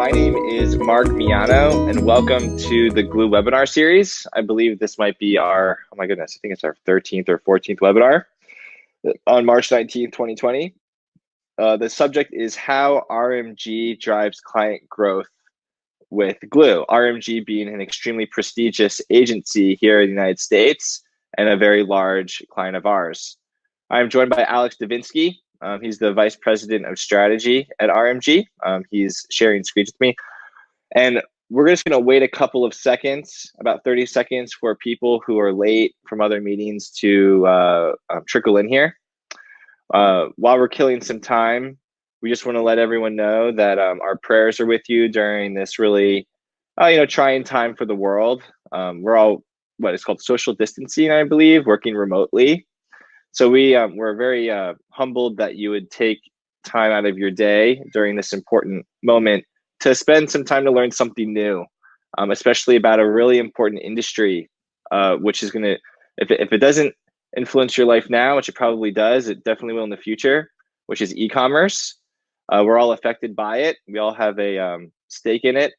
My name is Mark Miano, and welcome to the Glew webinar series. I believe this might be our, oh my goodness, I think it's our 13th or 14th webinar on March 19th, 2020. The subject is how RMG drives client growth with Glew. RMG being an extremely prestigious agency here in the United States and a very large client of ours. I'm joined by Alex Divinsky. He's the Vice President of Strategy at RMG. He's sharing screens with me. And we're just going to wait a couple of seconds, about 30 seconds, for people who are late from other meetings to trickle in here. While we're killing some time, we just want to let everyone know that our prayers are with you during this really trying time for the world. We're all what is called social distancing, I believe, working remotely. So we're very humbled that you would take time out of your day during this important moment to spend some time to learn something new, especially about a really important industry, which is going to, if it doesn't influence your life now, which it probably does, it definitely will in the future, which is e-commerce. We're all affected by it. We all have a stake in it.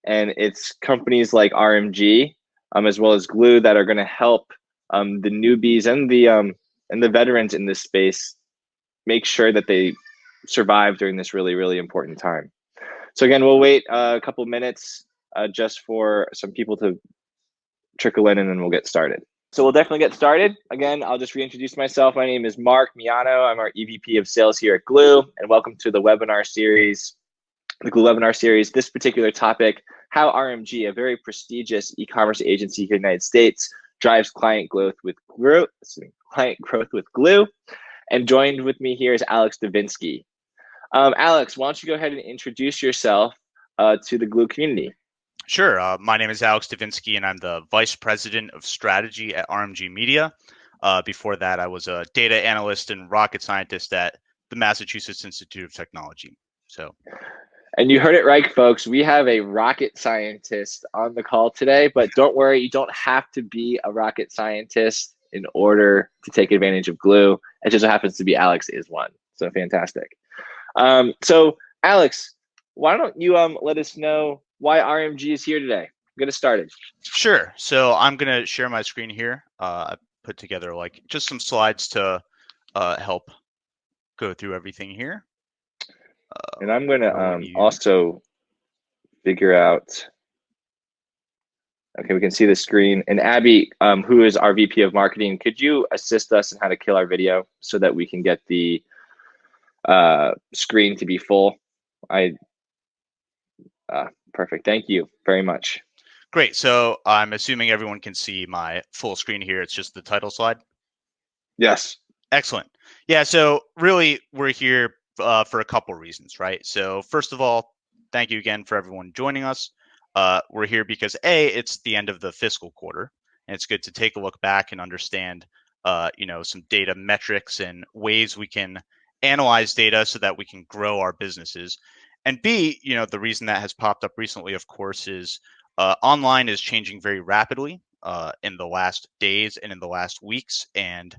And it's companies like RMG, as well as Glew, that are going to help the newbies and the veterans in this space make sure that they survive during this really, really important time. So again, we'll wait a couple minutes just for some people to trickle in, and then we'll get started. So we'll definitely get started. Again, I'll just reintroduce myself. My name is Mark Miano. I'm our EVP of Sales here at Glew, and welcome to the webinar series, the Glew webinar series. This particular topic, how RMG, a very prestigious e-commerce agency here in the United States, drives client growth with Glew. And joined with me here is Alex Divinsky. Alex, why don't you go ahead and introduce yourself to the Glew community? Sure. My name is Alex Divinsky, and I'm the Vice President of Strategy at RMG Media. Before that, I was a data analyst and rocket scientist at the Massachusetts Institute of Technology. And you heard it right, folks. We have a rocket scientist on the call today, but don't worry, you don't have to be a rocket scientist in order to take advantage of Glew. It just happens to be Alex is one. So fantastic. So Alex, why don't you let us know why RMG is here today? Get us started. Sure. So I'm going to share my screen here. I put together just some slides to help go through everything here. And I'm going to also figure out. Okay, we can see the screen. And Abby, who is our VP of Marketing, could you assist us in how to kill our video so that we can get the screen to be full? Perfect. Thank you very much. Great. So I'm assuming everyone can see my full screen here. It's just the title slide. Yes. Excellent. Yeah. So really, we're here for a couple reasons, right? So first of all, thank you again for everyone joining us. We're here because it's the end of the fiscal quarter, and it's good to take a look back and understand, some data metrics and ways we can analyze data so that we can grow our businesses. And B, the reason that has popped up recently, of course, is online is changing very rapidly in the last days and in the last weeks, and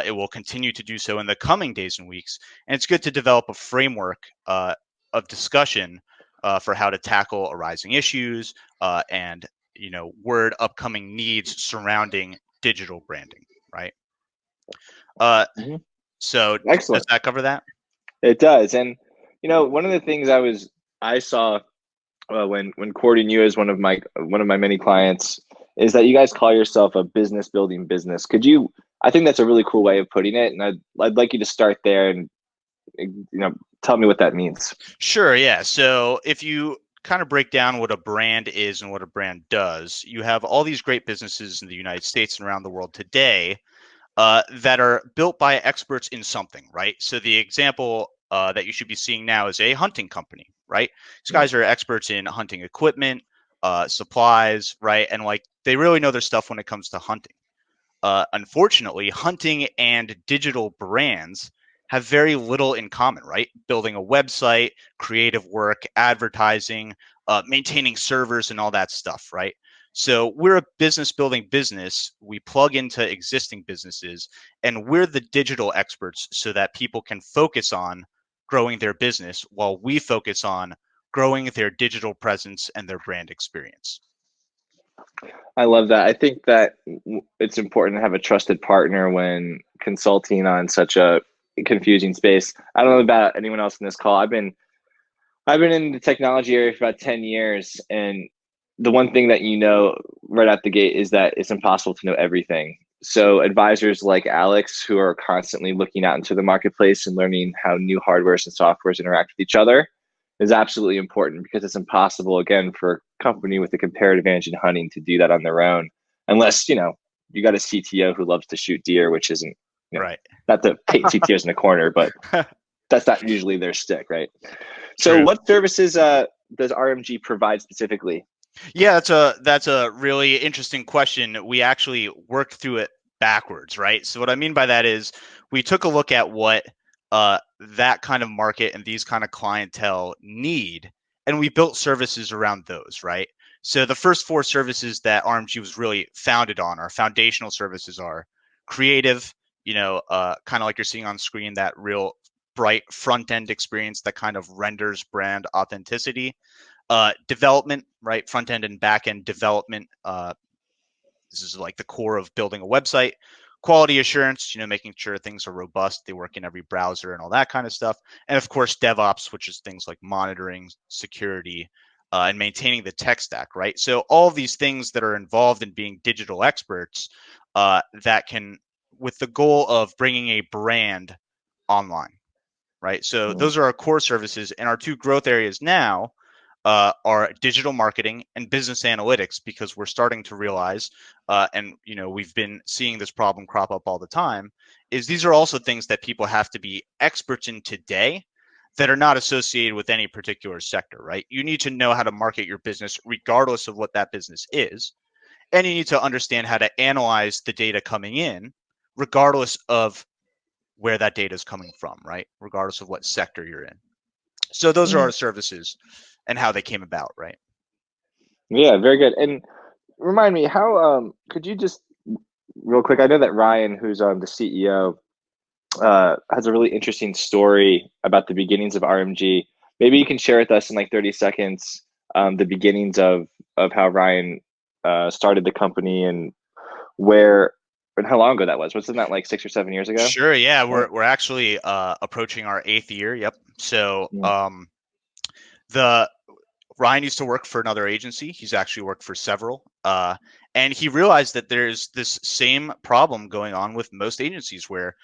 it will continue to do so in the coming days and weeks. And it's good to develop a framework of discussion for how to tackle arising issues and word upcoming needs surrounding digital branding, right? So excellent. Does that cover that? It does. And one of the things I saw when courting you as one of my many clients is that you guys call yourself a business building business. Could you? I think that's a really cool way of putting it, and I'd like you to start there and tell me what that means. Sure. Yeah. So if you kind of break down what a brand is and what a brand does, you have all these great businesses in the United States and around the world today that are built by experts in something, right? So the example that you should be seeing now is a hunting company, right? These guys are experts in hunting equipment, supplies, right? And they really know their stuff when it comes to hunting. Unfortunately, hunting and digital brands have very little in common, right? Building a website, creative work, advertising, maintaining servers and all that stuff, right? So we're a business building business. We plug into existing businesses, and we're the digital experts so that people can focus on growing their business while we focus on growing their digital presence and their brand experience. I love that. I think that it's important to have a trusted partner when consulting on such a confusing space. I don't know about anyone else in this call. I've been in the technology area for about 10 years, and the one thing that you know right out the gate is that it's impossible to know everything. So advisors like Alex, who are constantly looking out into the marketplace and learning how new hardwares and softwares interact with each other, is absolutely important, because it's impossible, again, for a company with a comparative advantage in hunting to do that on their own, unless you got a CTO who loves to shoot deer, which isn't, Right. not to paint CTOs in a corner, but that's not usually their stick, right? So True. what services does RMG provide specifically? Yeah, that's a really interesting question. We actually worked through it backwards, right? So what I mean by that is we took a look at what that kind of market and these kind of clientele need, and we built services around those, right? So the first four services that RMG was really founded on, our foundational services, are creative, kind of like you're seeing on screen, that real bright front end experience that kind of renders brand authenticity. Development, right? Front end and back end development. This is like the core of building a website. Quality assurance, making sure things are robust, they work in every browser and all that kind of stuff. And of course, DevOps, which is things like monitoring, security, and maintaining the tech stack, right? So all of these things that are involved in being digital experts that can, with the goal of bringing a brand online, right? So those are our core services, and our two growth areas now are digital marketing and business analytics, because we're starting to realize, and we've been seeing this problem crop up all the time, is these are also things that people have to be experts in today that are not associated with any particular sector, right? You need to know how to market your business regardless of what that business is, and you need to understand how to analyze the data coming in regardless of where that data is coming from, right? Regardless of what sector you're in. So those are our services and how they came about, right? Yeah, very good. And remind me, how could you just real quick? I know that Ryan, who's the CEO, has a really interesting story about the beginnings of RMG. Maybe you can share with us in like 30 seconds the beginnings of how Ryan started the company, and where and how long ago that was. Wasn't that like 6 or 7 years ago? Sure. Yeah, Right. we're actually approaching our 8th year. Yep. So Yeah. the Ryan used to work for another agency. He's actually worked for several. And he realized that there's this same problem going on with most agencies where,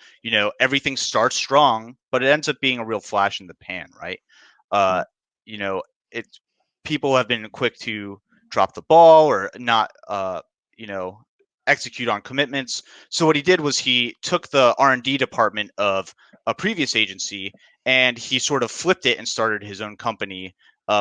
everything starts strong, but it ends up being a real flash in the pan, right? Uh, you know, it's people have been quick to drop the ball or not, execute on commitments. So what he did was he took the R&D department of a previous agency and he sort of flipped it and started his own company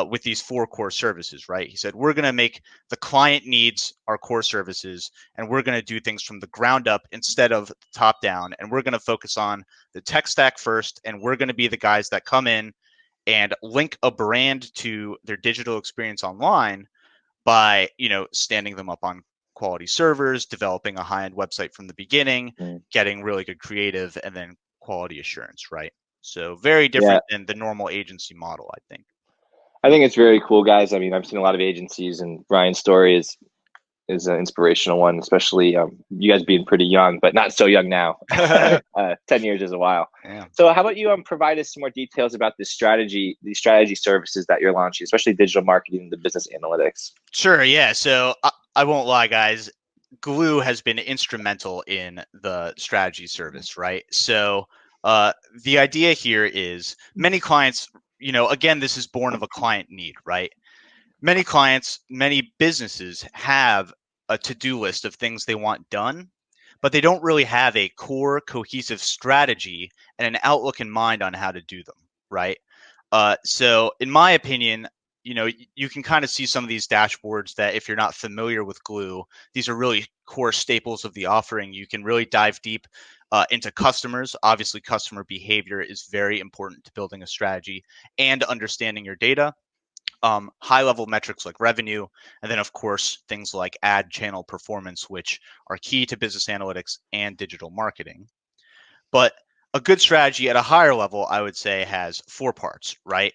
with these four core services, right? He said, we're going to make the client needs our core services, and we're going to do things from the ground up instead of top down. And we're going to focus on the tech stack first, and we're going to be the guys that come in and link a brand to their digital experience online by, standing them up on quality servers, developing a high-end website from the beginning, getting really good creative, and then quality assurance, right? So very Yeah, different than the normal agency model, I think. I think it's very cool, guys. I mean, I've seen a lot of agencies, and Ryan's story is an inspirational one, especially you guys being pretty young, but not so young now. 10 years is a while. Yeah. So how about you provide us some more details about these strategy services that you're launching, especially digital marketing and the business analytics? Sure. Yeah. So I won't lie, guys. Glew has been instrumental in the strategy service, right? So the idea here is many clients, again, this is born of a client need, right? Many clients, many businesses have a to-do list of things they want done, but they don't really have a core cohesive strategy and an outlook in mind on how to do them, right? So in my opinion, you can kind of see some of these dashboards that if you're not familiar with Glew, these are really core staples of the offering. You can really dive deep into customers. Obviously, customer behavior is very important to building a strategy and understanding your data. High level metrics like revenue, and then of course things like ad channel performance, which are key to business analytics and digital marketing. But a good strategy at a higher level, I would say, has four parts, right?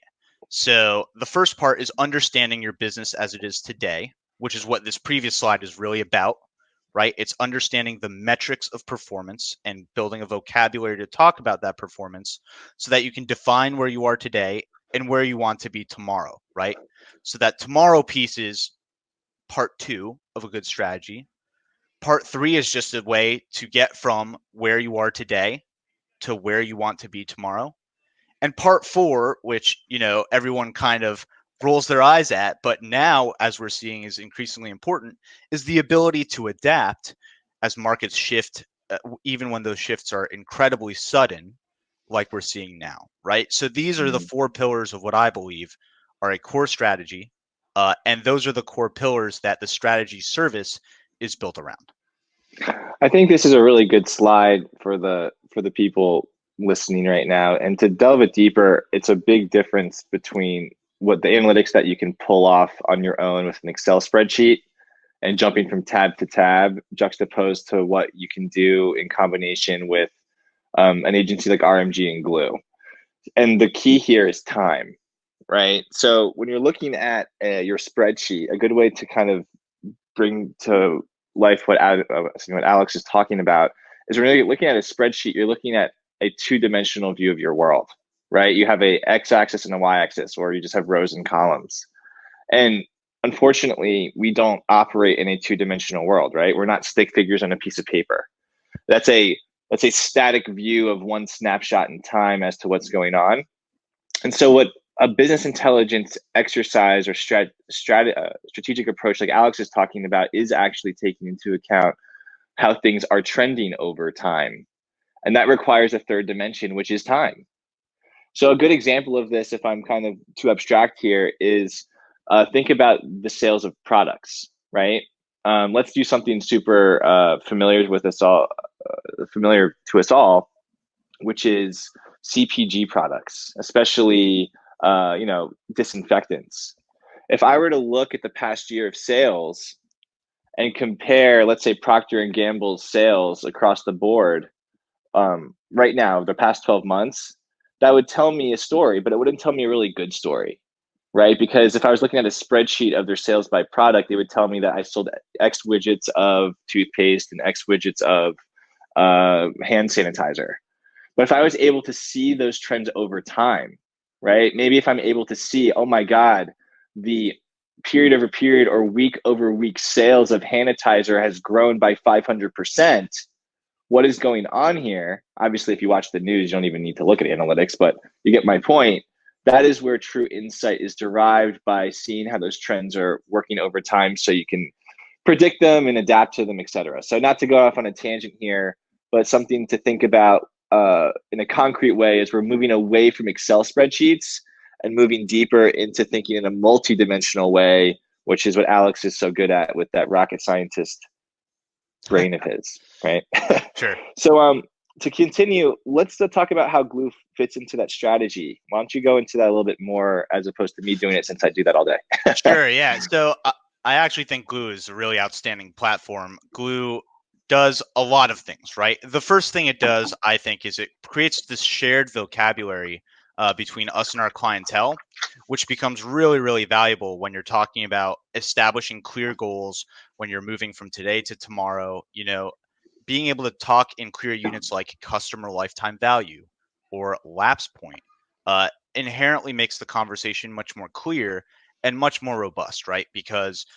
So the first part is understanding your business as it is today, which is what this previous slide is really about, right? It's understanding the metrics of performance and building a vocabulary to talk about that performance so that you can define where you are today and where you want to be tomorrow, right? So that tomorrow piece is part two of a good strategy. Part three is just a way to get from where you are today to where you want to be tomorrow. And part four, which, everyone kind of rolls their eyes at, but now, as we're seeing, is increasingly important, is the ability to adapt as markets shift, even when those shifts are incredibly sudden, like we're seeing now, right? So these are the four pillars of what I believe are a core strategy. And those are the core pillars that the strategy service is built around. I think this is a really good slide for the people listening right now. And to delve it deeper, it's a big difference between what the analytics that you can pull off on your own with an Excel spreadsheet and jumping from tab to tab, juxtaposed to what you can do in combination with an agency like RMG and Glew. And the key here is time, right? So when you're looking at your spreadsheet, a good way to kind of bring to life what Alex is talking about is when you're looking at a spreadsheet, you're looking at a two-dimensional view of your world, right? You have a x-axis and a y-axis, or you just have rows and columns. And unfortunately, we don't operate in a two-dimensional world, right? We're not stick figures on a piece of paper. That's a static view of one snapshot in time as to what's going on. And so what a business intelligence exercise or strategic approach like Alex is talking about is actually taking into account how things are trending over time. And that requires a third dimension, which is time. So a good example of this, if I'm kind of too abstract here, is think about the sales of products, right? Let's do something super familiar to us all, which is CPG products, especially disinfectants. If I were to look at the past year of sales and compare, let's say, Procter and Gamble's sales across the board right now, the past 12 months, that would tell me a story, but it wouldn't tell me a really good story, right? Because if I was looking at a spreadsheet of their sales by product, it would tell me that I sold X widgets of toothpaste and X widgets of hand sanitizer. But if I was able to see those trends over time, right? Maybe if I'm able to see, oh my God, the period over period or week over week sales of hand sanitizer has grown by 500%. What is going on here? Obviously, if you watch the news, you don't even need to look at analytics, but you get my point. That is where true insight is derived, by seeing how those trends are working over time so you can predict them and adapt to them, et cetera. So not to go off on a tangent here, but something to think about in a concrete way as we're moving away from Excel spreadsheets and moving deeper into thinking in a multi-dimensional way, which is what Alex is so good at with that rocket scientist brain of his, right? Sure. So to continue, let's talk about how Glew fits into that strategy. Why don't you go into that a little bit more as opposed to me doing it, since I do that all day? Sure, yeah. So I actually think Glew is a really outstanding platform. Glew does a lot of things, right? The first thing it does, I think, is it creates this shared vocabulary between us and our clientele, which becomes really, really valuable when you're talking about establishing clear goals, when you're moving from today to tomorrow, being able to talk in clear units like customer lifetime value or lapse point inherently makes the conversation much more clear and much more robust, right? Because,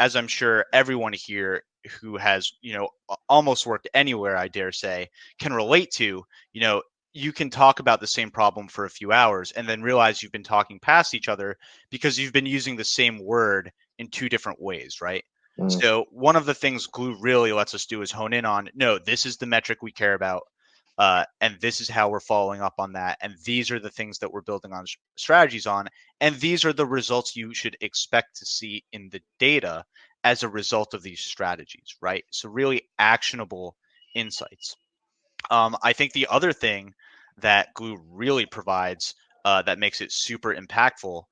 as I'm sure everyone here who has, almost worked anywhere, I dare say, can relate to, you can talk about the same problem for a few hours and then realize you've been talking past each other because you've been using the same word in two different ways, right? So one of the things Glew really lets us do is hone in on, no, this is the metric we care about. And this is how we're following up on that. And these are the things that we're building on strategies on. And these are the results you should expect to see in the data as a result of these strategies, right? So really actionable insights. I think the other thing that Glew really provides that makes it super impactful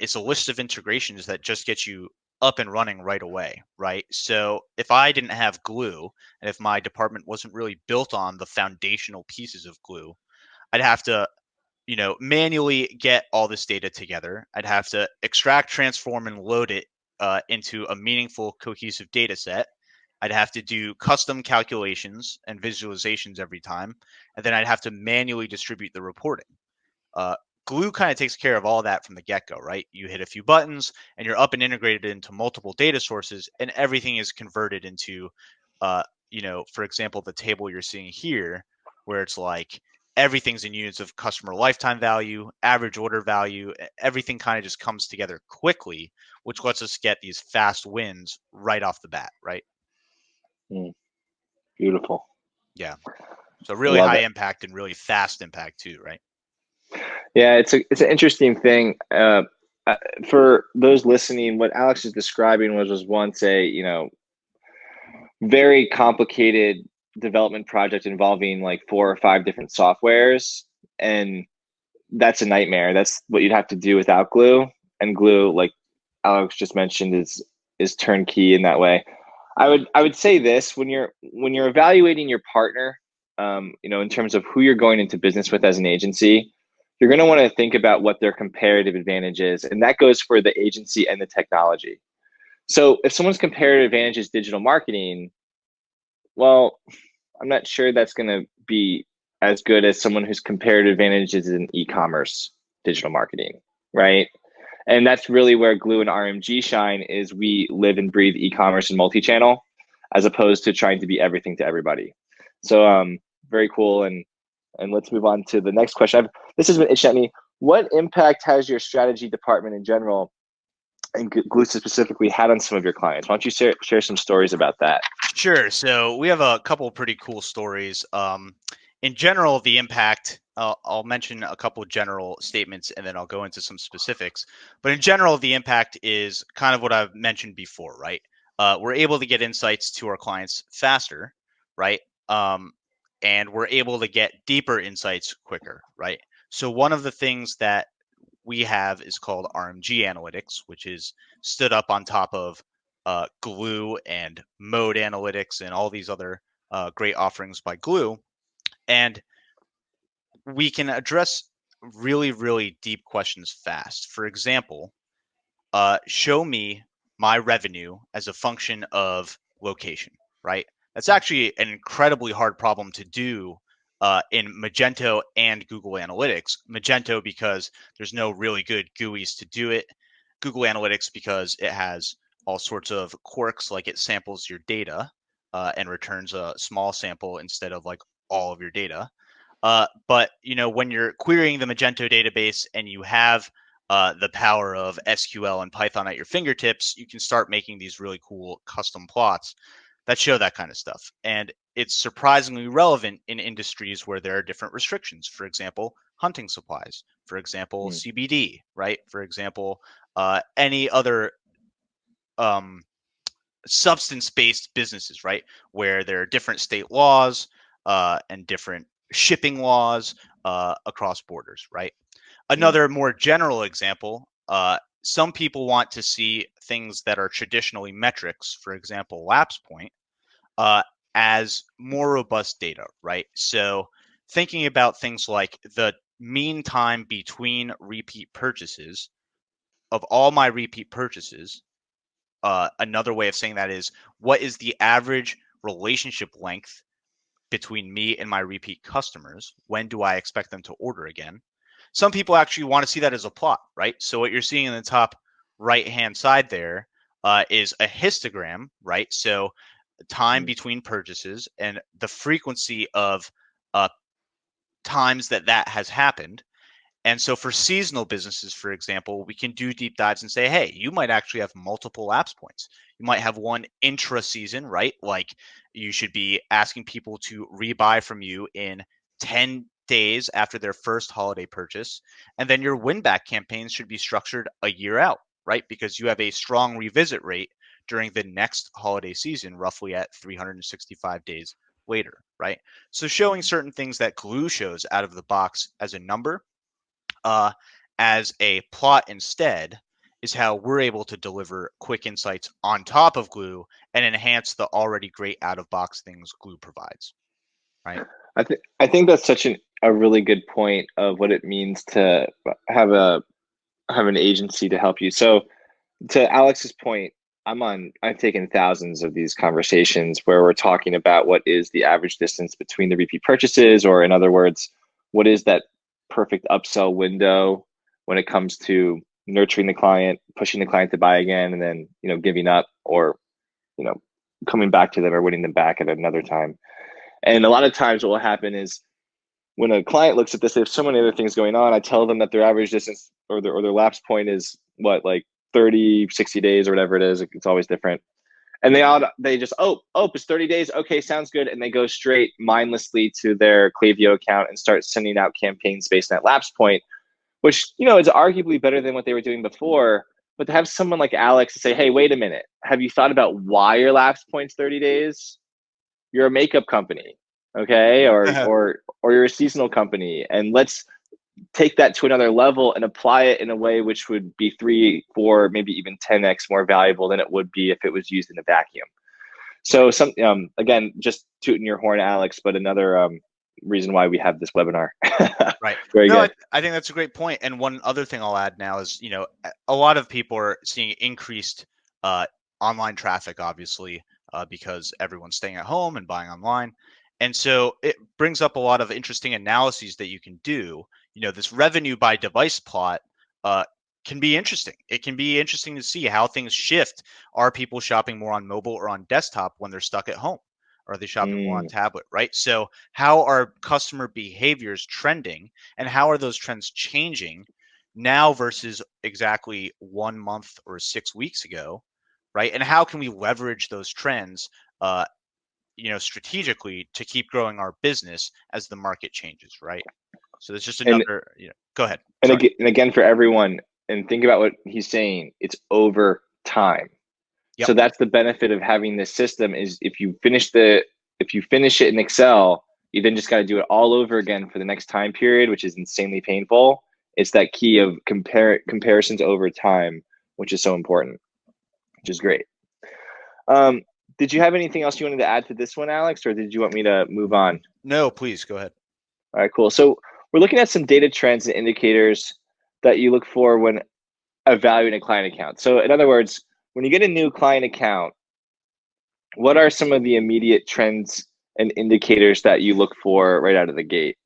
is a list of integrations that just gets you up and running right away, right? So if I didn't have Glew, and if my department wasn't really built on the foundational pieces of Glew, I'd have to, manually get all this data together. I'd have to extract, transform, and load it into a meaningful, cohesive data set. I'd have to do custom calculations and visualizations every time, and then I'd have to manually distribute the reporting. Glew kind of takes care of all that from the get-go, right? You hit a few buttons, and you're up and integrated into multiple data sources, and everything is converted into, for example, the table you're seeing here, where it's like everything's in units of customer lifetime value, average order value. Everything kind of just comes together quickly, which lets us get these fast wins right off the bat, right? Beautiful. Yeah. So really high impact and really fast impact too, right? Yeah, it's an interesting thing. For those listening, what Alex is describing was once a very complicated development project involving like 4 or 5 different softwares, and that's a nightmare. That's what you'd have to do without Glew. And Glew, like Alex just mentioned, is turnkey in that way. I would say this: when you're evaluating your partner, in terms of who you're going into business with as an agency, you're going to want to think about what their comparative advantage is, and that goes for the agency and the technology. So if someone's comparative advantage is digital marketing, well, I'm not sure that's going to be as good as someone whose comparative advantage is in e-commerce digital marketing, right? And that's really where Glew and RMG shine, is we live and breathe e-commerce and multi-channel, as opposed to trying to be everything to everybody. So very cool. And let's move on to the next question. This has been itching at me. What impact has your strategy department in general, and Glew specifically, had on some of your clients? Why don't you share some stories about that? Sure. So we have a couple pretty cool stories. In general, the impact, I'll mention a couple general statements and then I'll go into some specifics. But in general, the impact is kind of what I've mentioned before, right? We're able to get insights to our clients faster, right? And we're able to get deeper insights quicker, right? So one of the things that we have is called RMG Analytics, which is stood up on top of Glew and Mode Analytics and all these other great offerings by Glew. And we can address really, really deep questions fast. For example, show me my revenue as a function of location, right? That's actually an incredibly hard problem to do in Magento and Google Analytics. Magento because there's no really good GUIs to do it. Google Analytics because it has all sorts of quirks, like it samples your data and returns a small sample instead of like all of your data. But when you're querying the Magento database and you have the power of SQL and Python at your fingertips, you can start making these really cool custom plots that show that kind of stuff. And it's surprisingly relevant in industries where there are different restrictions. For example, hunting supplies. For example, CBD, right? For example, any other substance-based businesses, right? Where there are different state laws and different shipping laws across borders, right? Another more general example, some people want to see things that are traditionally metrics, for example, lapse point, as more robust data, right? So thinking about things like the mean time between repeat purchases of all my repeat purchases. Another way of saying that is, what is the average relationship length between me and my repeat customers? When do I expect them to order again? Some people actually want to see that as a plot, right? So what you're seeing in the top right-hand side there is a histogram, right? So time between purchases and the frequency of times that has happened. And so for seasonal businesses, for example, we can do deep dives and say, hey, you might actually have multiple lapse points. You might have one intra-season, right? Like you should be asking people to rebuy from you in 10 days after their first holiday purchase. And then your win-back campaigns should be structured a year out, right? Because you have a strong revisit rate during the next holiday season, roughly at 365 days later, right? So showing certain things that Glew shows out of the box as a number as a plot instead is how we're able to deliver quick insights on top of Glew and enhance the already great out-of-box things Glew provides. right? I think that's such a really good point of what it means to have an agency to help you. So to Alex's point, I've taken thousands of these conversations where we're talking about what is the average distance between the repeat purchases, or in other words, what is that perfect upsell window when it comes to nurturing the client, pushing the client to buy again, and then, giving up, or, you know, coming back to them or winning them back at another time. And a lot of times what will happen is when a client looks at this, they have so many other things going on. I tell them that their average distance or their lapse point is what, like 30, 60 days or whatever it is. It's always different. And they just, it's 30 days. Okay, sounds good. And they go straight mindlessly to their Klaviyo account and start sending out campaigns based on that lapse point, which, is arguably better than what they were doing before. But to have someone like Alex to say, hey, wait a minute, have you thought about why your lapse point's 30 days? You're a makeup company, okay, or you're a seasonal company, and let's take that to another level and apply it in a way which would be 3, 4, maybe even 10x more valuable than it would be if it was used in a vacuum. So again, just tooting your horn, Alex, but another reason why we have this webinar. Right. Very good. I think that's a great point. And one other thing I'll add now is, a lot of people are seeing increased online traffic, obviously, because everyone's staying at home and buying online. And so it brings up a lot of interesting analyses that you can do. This revenue by device plot can be interesting. It can be interesting to see how things shift. Are people shopping more on mobile or on desktop when they're stuck at home? Are they shopping more on tablet, right? So how are customer behaviors trending, and how are those trends changing now versus exactly 1 month or 6 weeks ago, right? And how can we leverage those trends, strategically to keep growing our business as the market changes, right? So there's just another, go ahead. And again, for everyone, and think about what he's saying, it's over time. Yep. So that's the benefit of having this system is if you finish it in Excel, you then just got to do it all over again for the next time period, which is insanely painful. It's that key of comparisons over time, which is so important, which is great. Did you have anything else you wanted to add to this one, Alex, or did you want me to move on? No, please go ahead. All right, cool. So we're looking at some data trends and indicators that you look for when evaluating a client account. So in other words, when you get a new client account, what are some of the immediate trends and indicators that you look for right out of the gate?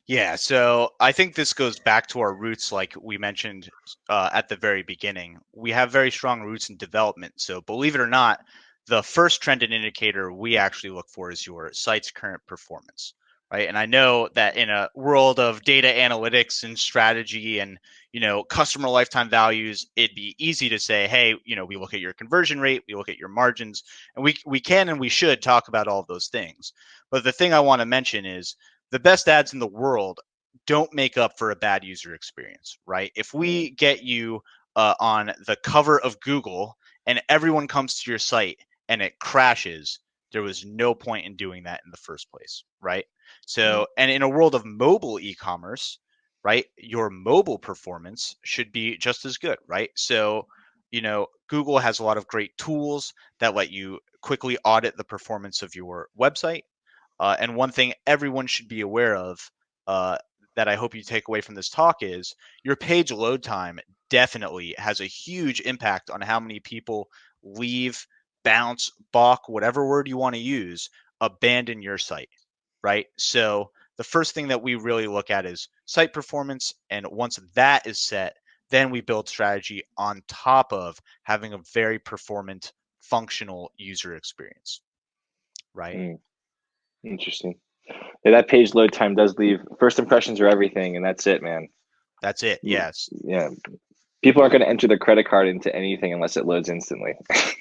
Yeah, so I think this goes back to our roots, like we mentioned at the very beginning. We have very strong roots in development. So believe it or not, the first trend and indicator we actually look for is your site's current performance, right? And I know that in a world of data analytics and strategy and customer lifetime values, it'd be easy to say, hey, we look at your conversion rate, we look at your margins, and we can and we should talk about all of those things. But the thing I want to mention is the best ads in the world don't make up for a bad user experience, right? If we get you on the cover of Google and everyone comes to your site and it crashes, there was no point in doing that in the first place, right? So, and in a world of mobile e-commerce, right, your mobile performance should be just as good, right? So, Google has a lot of great tools that let you quickly audit the performance of your website. And one thing everyone should be aware of that I hope you take away from this talk is your page load time definitely has a huge impact on how many people leave, bounce, balk, whatever word you want to use, abandon your site, right? So the first thing that we really look at is site performance. And once that is set, then we build strategy on top of having a very performant, functional user experience, right? Interesting. Yeah, that page load time does leave. First impressions are everything, and that's it, man. That's it. Yes. Yeah. People aren't going to enter their credit card into anything unless it loads instantly.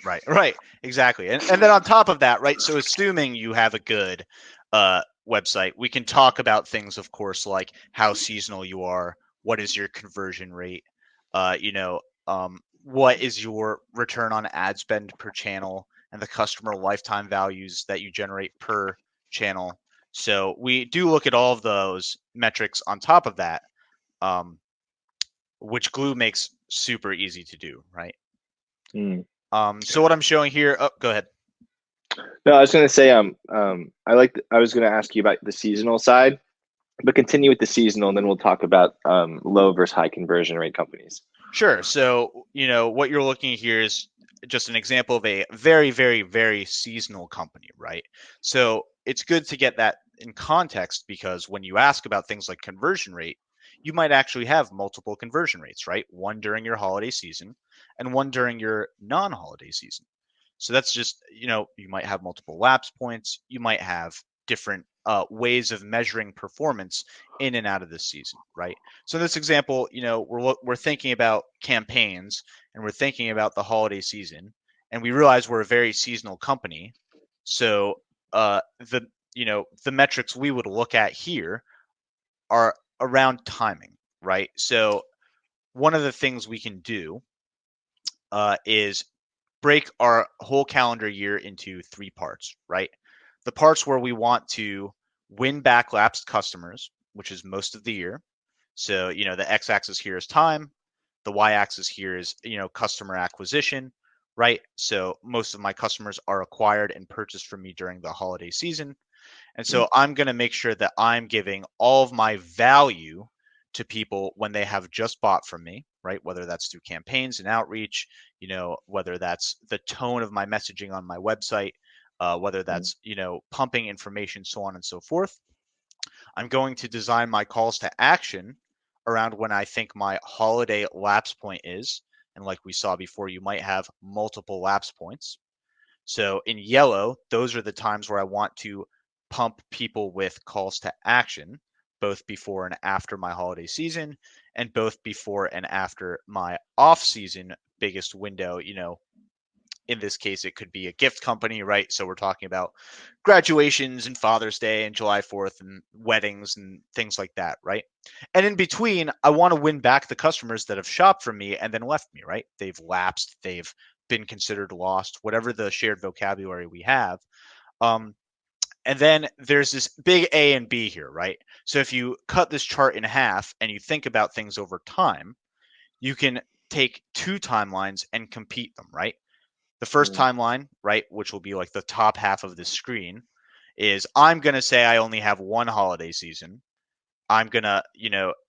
Right. Exactly. And then on top of that, right, so assuming you have a good website, we can talk about things, of course, like how seasonal you are, what is your conversion rate, what is your return on ad spend per channel, and the customer lifetime values that you generate per channel. So we do look at all of those metrics on top of that, which Glew makes super easy to do, right? So what I'm showing here, go ahead. No, I was going to say, I was going to ask you about the seasonal side, but continue with the seasonal, and then we'll talk about low versus high conversion rate companies. Sure. So, what you're looking here is just an example of a very, very, very seasonal company, right? So it's good to get that in context, because when you ask about things like conversion rate, you might actually have multiple conversion rates, right? One during your holiday season and one during your non-holiday season. So that's just, you might have multiple lapse points. You might have different ways of measuring performance in and out of this season, right? So in this example, we're thinking about campaigns and we're thinking about the holiday season, and we realize we're a very seasonal company. So the metrics we would look at here are around timing, right? So one of the things we can do is break our whole calendar year into three parts, right? The parts where we want to win back lapsed customers, which is most of the year. So, the x-axis here is time. The y-axis here is, customer acquisition, right? So most of my customers are acquired and purchased from me during the holiday season. And so I'm going to make sure that I'm giving all of my value to people when they have just bought from me, right? Whether that's through campaigns and outreach, whether that's the tone of my messaging on my website, whether that's, pumping information, so on and so forth. I'm going to design my calls to action around when I think my holiday lapse point is. And like we saw before, you might have multiple lapse points. So in yellow, those are the times where I want to pump people with calls to action, both before and after my holiday season, and both before and after my off season biggest window. In this case, it could be a gift company, right? So we're talking about graduations and Father's Day and July 4th and weddings and things like that, right? And in between, I want to win back the customers that have shopped from me and then left me, right? They've lapsed, they've been considered lost, whatever the shared vocabulary we have. And then there's this big A and B here, right? So if you cut this chart in half and you think about things over time, you can take two timelines and compete them, right? The first timeline, right, which will be like the top half of the screen, is I'm going to say I only have one holiday season. I'm going to,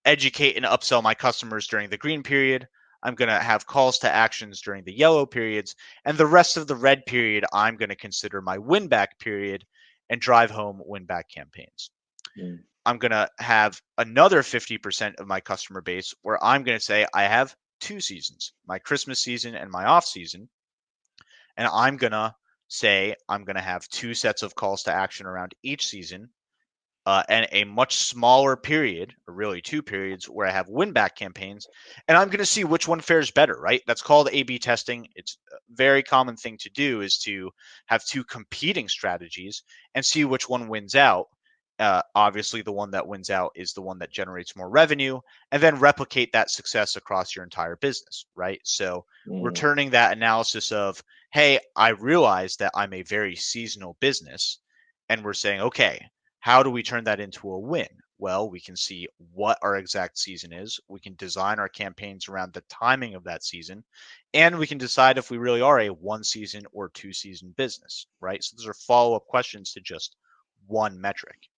educate and upsell my customers during the green period. I'm going to have calls to actions during the yellow periods. And the rest of the red period, I'm going to consider my win back period and drive home win back campaigns. I'm going to have another 50% of my customer base where I'm going to say I have two seasons, my Christmas season and my off season. And I'm going to say I'm going to have two sets of calls to action around each season, and a much smaller period, or really two periods, where I have win back campaigns. And I'm going to see which one fares better, right? That's called A/B testing. It's a very common thing to do, is to have two competing strategies and see which one wins out. Obviously, the one that wins out is the one that generates more revenue, and then replicate that success across your entire business, right? So we're turning that analysis of, hey, I realize that I'm a very seasonal business, and we're saying, okay, how do we turn that into a win? Well, we can see what our exact season is. We can design our campaigns around the timing of that season, and we can decide if we really are a one season or two season business, right? So those are follow-up questions to just one metric.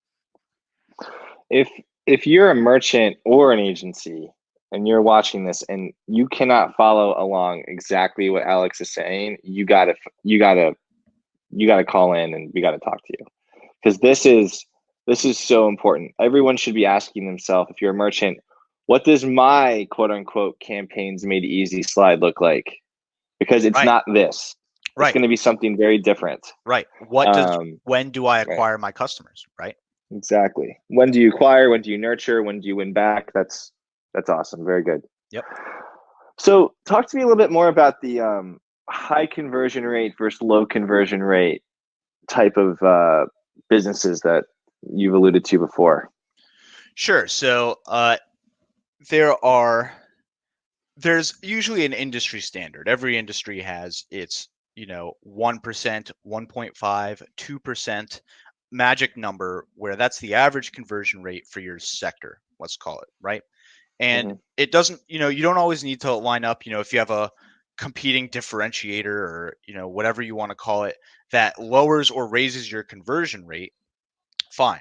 If you're a merchant or an agency and you're watching this and you cannot follow along exactly what Alex is saying, you gotta call in and we gotta talk to you, because this is so important. Everyone should be asking themselves, if you're a merchant, what does my quote unquote campaigns made easy slide look like? Because it's not this. It's going to be something very different. Right. When do I acquire my customers? Right. Exactly. When do you acquire? When do you nurture? When do you win back? That's awesome. Very good. Yep. So talk to me a little bit more about the high conversion rate versus low conversion rate type of businesses that you've alluded to before. Sure. So there's usually an industry standard. Every industry has its 1%, 1.5, 2% magic number, where that's the average conversion rate for your sector, let's call it, right? And it doesn't, you don't always need to line up, if you have a competing differentiator or, whatever you want to call it, that lowers or raises your conversion rate, fine.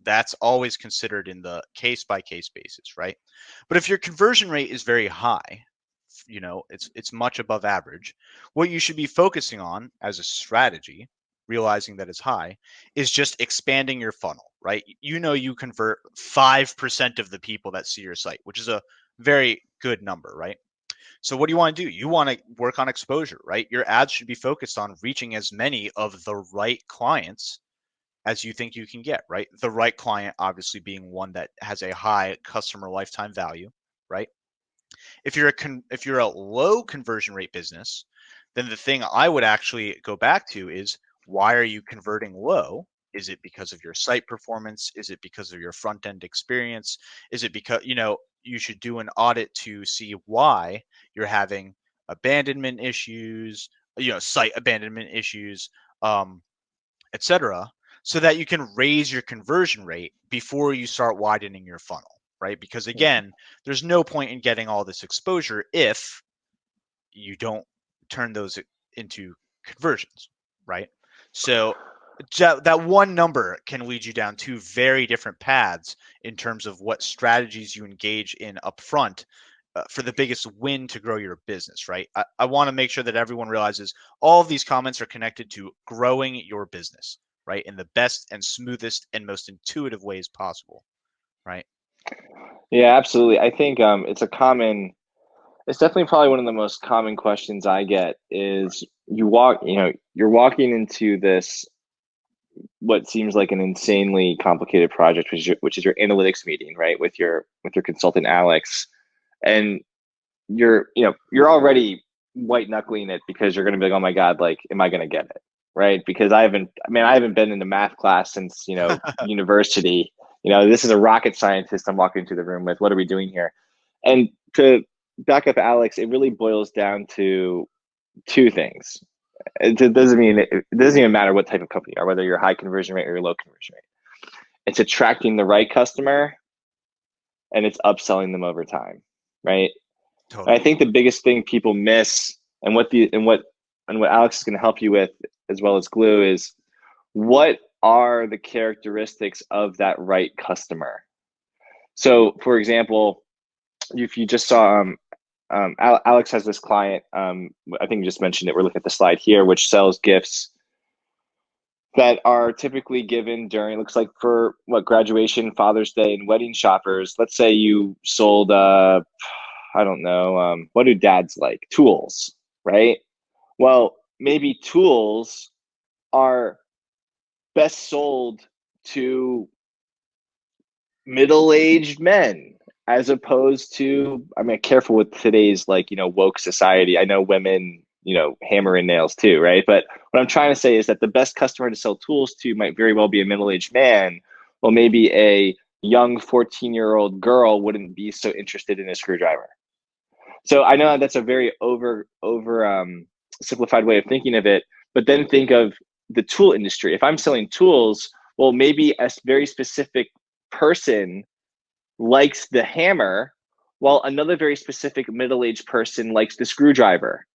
That's always considered in the case by case basis, right? But if your conversion rate is very high, it's much above average, what you should be focusing on as a strategy, realizing that it's high, is just expanding your funnel, right? You convert 5% of the people that see your site, which is a very good number, right? So what do you want to do? You want to work on exposure, right? Your ads should be focused on reaching as many of the right clients as you think you can get, right? The right client obviously being one that has a high customer lifetime value, right? If you're a low conversion rate business, then the thing I would actually go back to is, why are you converting low? Is it because of your site performance? Is it because of your front end experience? Is it because, you should do an audit to see why you're having abandonment issues, site abandonment issues, etc., so that you can raise your conversion rate before you start widening your funnel, right? Because again, there's no point in getting all this exposure if you don't turn those into conversions, right? So that one number can lead you down two very different paths in terms of what strategies you engage in upfront for the biggest win to grow your business, right? I want to make sure that everyone realizes all of these comments are connected to growing your business, right? In the best and smoothest and most intuitive ways possible, right? Yeah, absolutely. I think it's definitely probably one of the most common questions I get is you're walking into this what seems like an insanely complicated project, which is your analytics meeting, right, with your consultant Alex, and you're already white knuckling it because you're going to be like, oh my god, like, am I going to get it, right? Because I haven't been in a math class since university. This is a rocket scientist I'm walking into the room with. What are we doing here? And to back up Alex, it really boils down to two things. It doesn't even matter what type of company you are, whether you're high conversion rate or you're low conversion rate. It's attracting the right customer and it's upselling them over time, right? Totally. And I think the biggest thing people miss, and what Alex is going to help you with, as well as Glew, is what are the characteristics of that right customer. So, for example, if you just saw, Alex has this client. I think you just mentioned it. We're looking at the slide here, which sells gifts that are typically given during, looks like, for graduation, Father's Day, and wedding shoppers. Let's say you sold I don't know, what do dads like? Tools, right? Well, maybe tools are best sold to middle-aged men, as opposed to, careful with today's woke society. I know women, hammer in nails too, right? But what I'm trying to say is that the best customer to sell tools to might very well be a middle-aged man. Well, maybe a young 14-year-old girl wouldn't be so interested in a screwdriver. So I know that's a very simplified way of thinking of it, but then think of the tool industry. If I'm selling tools, well, maybe a very specific person likes the hammer, while another very specific middle-aged person likes the screwdriver.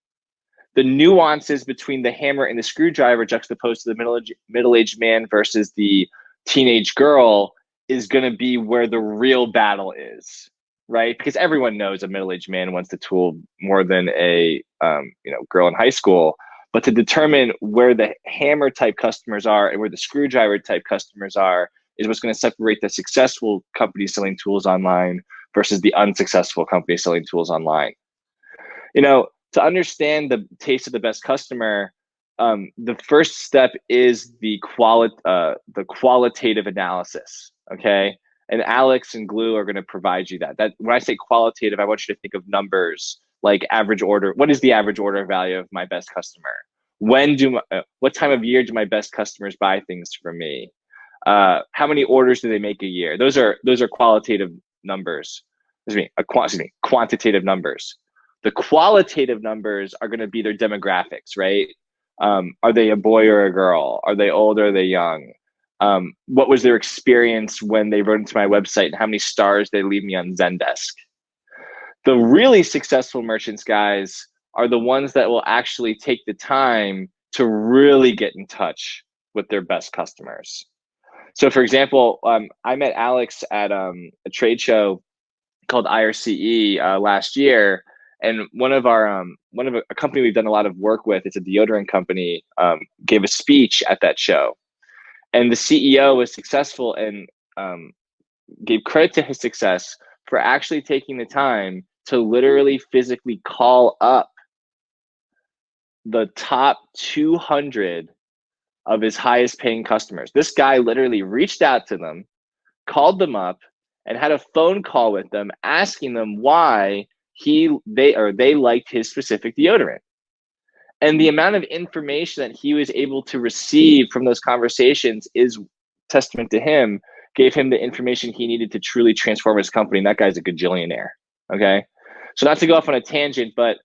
The nuances between the hammer and the screwdriver juxtaposed to the middle-aged man versus the teenage girl is going to be where the real battle is, right? Because everyone knows a middle-aged man wants the tool more than a girl in high school. But to determine where the hammer type customers are and where the screwdriver type customers are is what's going to separate the successful companies selling tools online versus the unsuccessful companies selling tools online. To understand the taste of the best customer, the first step is the qualitative analysis. Okay, and Alex and Glew are going to provide you that. That when I say qualitative, I want you to think of numbers like average order. What is the average order value of my best customer? What time of year do my best customers buy things from me? How many orders do they make a year? Those are qualitative numbers. Quantitative numbers. The qualitative numbers are going to be their demographics, right? Are they a boy or a girl? Are they old or are they young? What was their experience when they wrote into my website, and how many stars they leave me on Zendesk? The really successful merchants, guys, are the ones that will actually take the time to really get in touch with their best customers. So for example, I met Alex at a trade show called IRCE last year, and one of a company we've done a lot of work with, it's a deodorant company, gave a speech at that show, and the CEO was successful and gave credit to his success for actually taking the time to literally physically call up the top 200 of his highest paying customers. This guy literally reached out to them, called them up, and had a phone call with them asking them why they liked his specific deodorant. And the amount of information that he was able to receive from those conversations is testament to him, gave him the information he needed to truly transform his company. And that guy's a gajillionaire. Okay. So not to go off on a tangent, but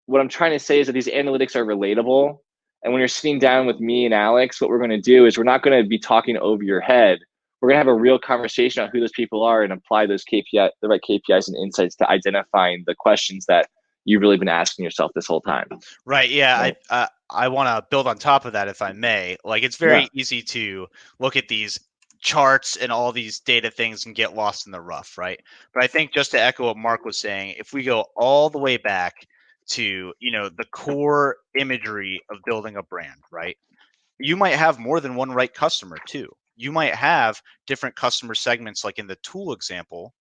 what I'm trying to say is that these analytics are relatable. And when you're sitting down with me and Alex, what we're going to do is we're not going to be talking over your head. We're going to have a real conversation on who those people are and apply those the right KPIs and insights to identifying the questions that you've really been asking yourself this whole time. Right. Yeah. Right. I want to build on top of that, if I may. Like, it's very easy to look at these charts and all these data things and get lost in the rough, right? But I think, just to echo what Mark was saying, if we go all the way back to, the core imagery of building a brand, right? You might have more than one right customer too. You might have different customer segments, like in the tool example,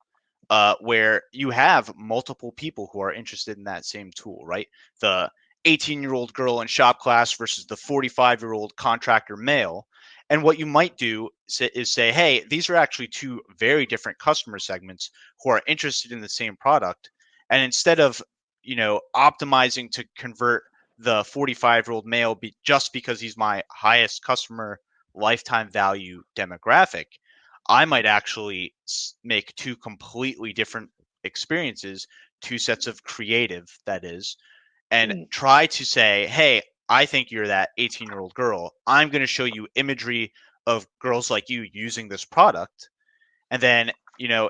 where you have multiple people who are interested in that same tool, right? The 18-year-old girl in shop class versus the 45-year-old contractor male. And what you might do is say, hey, these are actually two very different customer segments who are interested in the same product. And instead of, optimizing to convert the 45-year-old male just because he's my highest customer lifetime value demographic, I might actually make two completely different experiences, two sets of creative, that is, and try to say, hey, I think you're that 18-year-old girl. I'm going to show you imagery of girls like you using this product. And then,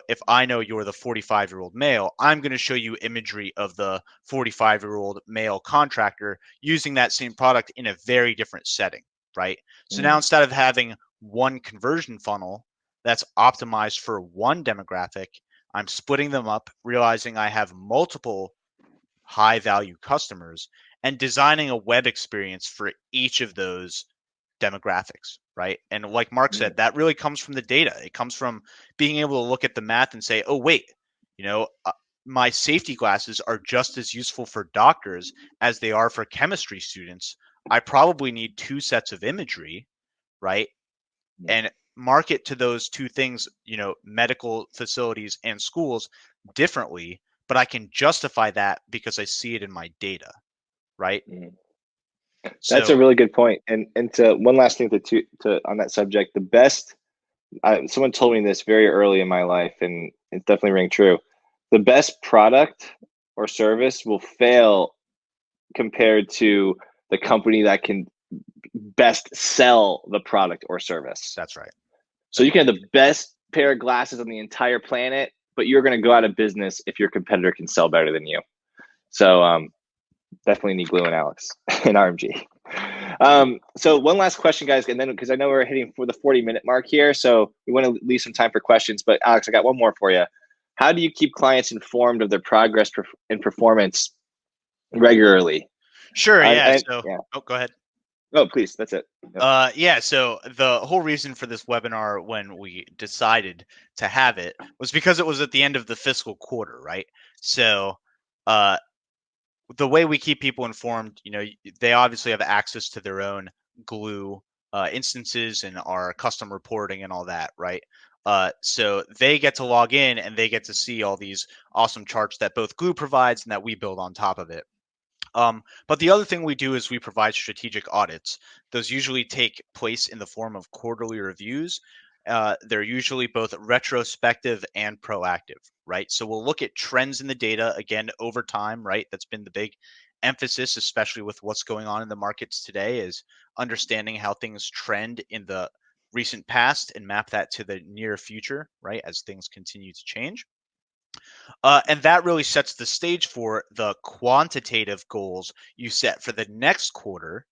if I know you're the 45-year-old male, I'm going to show you imagery of the 45-year-old male contractor using that same product in a very different setting, right? So now, instead of having one conversion funnel that's optimized for one demographic, I'm splitting them up, realizing I have multiple high value customers, and designing a web experience for each of those demographics, right? And like Mark said, that really comes from the data. It comes from being able to look at the math and say, oh, wait, my safety glasses are just as useful for doctors as they are for chemistry students. I probably need two sets of imagery, right? And market to those two things, medical facilities and schools differently, but I can justify that because I see it in my data, right? That's a really good point. And to one last thing to on that subject, the best, someone told me this very early in my life, and it's definitely ring true. The best product or service will fail compared to the company that can best sell the product or service. That's right. So you can have the best pair of glasses on the entire planet, but you're going to go out of business if your competitor can sell better than you. So definitely need Glew and Alex in RMG. So one last question, guys, and then because I know we're hitting for the 40-minute mark here, so we want to leave some time for questions. But Alex, I got one more for you. How do you keep clients informed of their progress and performance regularly? Sure. Yeah. Oh, go ahead. Oh, please. That's it. Yep. So the whole reason for this webinar, when we decided to have it, was because it was at the end of the fiscal quarter, right? So the way we keep people informed, they obviously have access to their own Glew instances and our custom reporting and all that, right? So they get to log in and they get to see all these awesome charts that both Glew provides and that we build on top of it. But the other thing we do is we provide strategic audits. Those usually take place in the form of quarterly reviews. They're usually both retrospective and proactive, right? So we'll look at trends in the data again over time, right? That's been the big emphasis, especially with what's going on in the markets today, is understanding how things trend in the recent past and map that to the near future, right? As things continue to change. And that really sets the stage for the quantitative goals you set for the next quarter,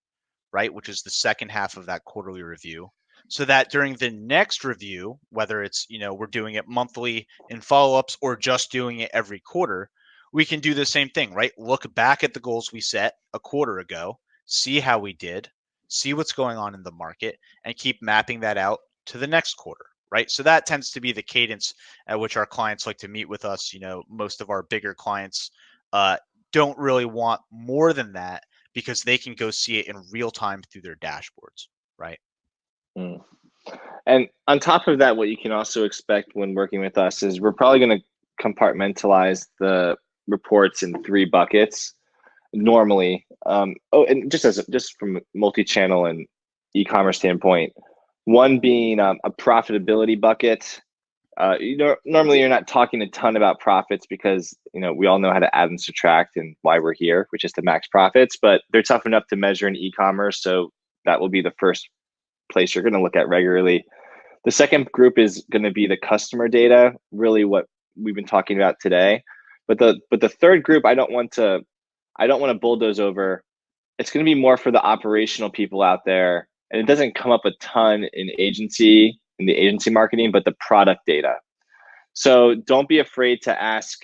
right, which is the second half of that quarterly review, so that during the next review, whether it's, we're doing it monthly in follow-ups or just doing it every quarter, we can do the same thing, right? Look back at the goals we set a quarter ago, see how we did, see what's going on in the market, and keep mapping that out to the next quarter, right? So that tends to be the cadence at which our clients like to meet with us. Most of our bigger clients don't really want more than that because they can go see it in real time through their dashboards, right? Mm. And on top of that, what you can also expect when working with us is we're probably going to compartmentalize the reports in 3 buckets normally. And just from a multi-channel and e-commerce standpoint, one being a profitability bucket. Normally you're not talking a ton about profits because we all know how to add and subtract and why we're here, which is to max profits. But they're tough enough to measure in e-commerce, so that will be the first place you're going to look at regularly. The second group is going to be the customer data, really what we've been talking about today. But the third group, I don't want to bulldoze over. It's going to be more for the operational people out there, and it doesn't come up a ton in the agency marketing, but the product data. So don't be afraid to ask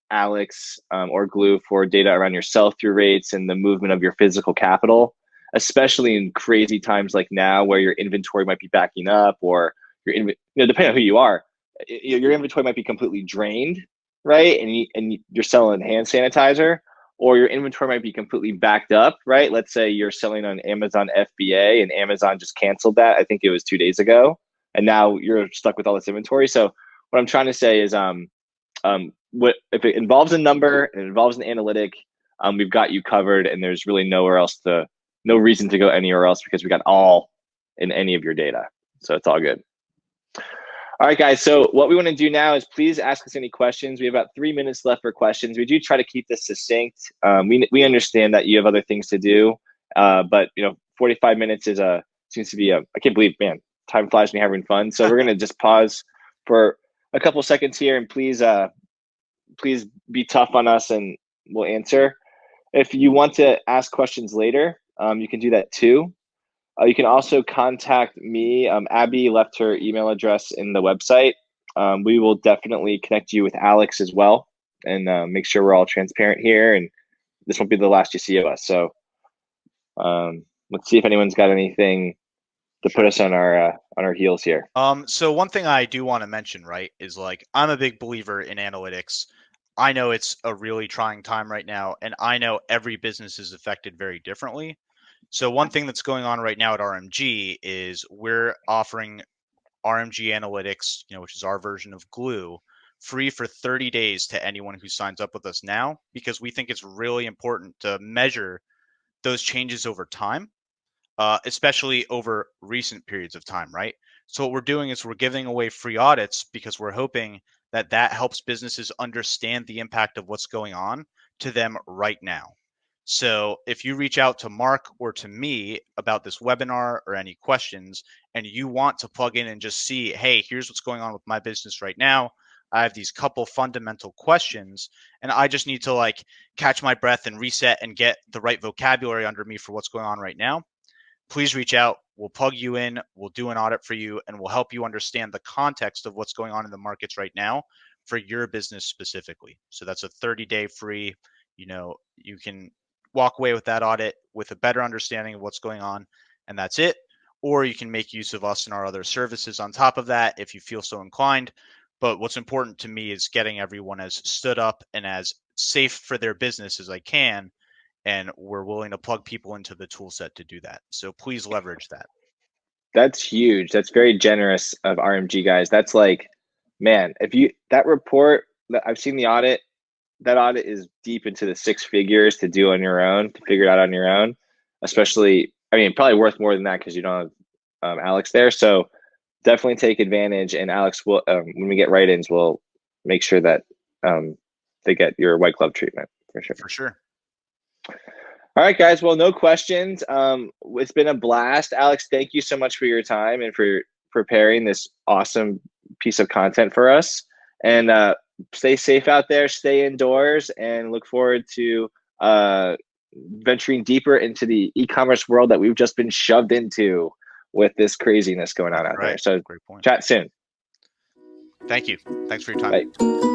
Alex or Glew for data around your sell-through rates and the movement of your physical capital, especially in crazy times like now where your inventory might be backing up, or depending on who you are, your inventory might be completely drained, right? And you're selling hand sanitizer, or your inventory might be completely backed up, right? Let's say you're selling on Amazon FBA and Amazon just canceled that. I think it was 2 days ago. And now you're stuck with all this inventory. So what I'm trying to say is, what if it involves a number and it involves an analytic, we've got you covered, and there's really no reason to go anywhere else because we got all in any of your data. So it's all good. All right, guys. So what we want to do now is please ask us any questions. We have about 3 minutes left for questions. We do try to keep this succinct. We understand that you have other things to do, but 45 minutes seems to be I can't believe, man, time flies when you're having fun. So we're gonna just pause for a couple seconds here, and please be tough on us, and we'll answer. If you want to ask questions later, you can do that too. You can also contact me. Abby left her email address in the website. We will definitely connect you with Alex as well, and make sure we're all transparent here. And this won't be the last you see of us. So let's see if anyone's got anything to put us on our heels here. So one thing I do want to mention, right, is I'm a big believer in analytics. I know it's a really trying time right now, and I know every business is affected very differently. So one thing that's going on right now at RMG is we're offering RMG Analytics, which is our version of Glew, free for 30 days to anyone who signs up with us now, because we think it's really important to measure those changes over time, especially over recent periods of time, right? So what we're doing is we're giving away free audits because we're hoping that helps businesses understand the impact of what's going on to them right now. So if you reach out to Mark or to me about this webinar or any questions, and you want to plug in and just see, hey, here's what's going on with my business right now. I have these couple fundamental questions, and I just need to catch my breath and reset and get the right vocabulary under me for what's going on right now. Please reach out. We'll plug you in. We'll do an audit for you, and we'll help you understand the context of what's going on in the markets right now for your business specifically. So that's a 30-day free. You can walk away with that audit with a better understanding of what's going on, and that's it. Or you can make use of us and our other services on top of that if you feel so inclined. But what's important to me is getting everyone as stood up and as safe for their business as I can, and we're willing to plug people into the tool set to do that. So please leverage that. That's huge. That's very generous of RMG guys. That's man, that report, I've seen the audit, that audit is deep into the 6 figures to do on your own, to figure it out on your own, especially, probably worth more than that because you don't have Alex there. So definitely take advantage, and Alex will, when we get write-ins, we'll make sure that they get your white glove treatment for sure. For sure. All right, guys. Well, no questions. It's been a blast. Alex, thank you so much for your time and for preparing this awesome piece of content for us. And stay safe out there, stay indoors, and look forward to venturing deeper into the e-commerce world that we've just been shoved into with this craziness going on out there. So Great point. chat soon. Thank you. Thanks for your time. Bye.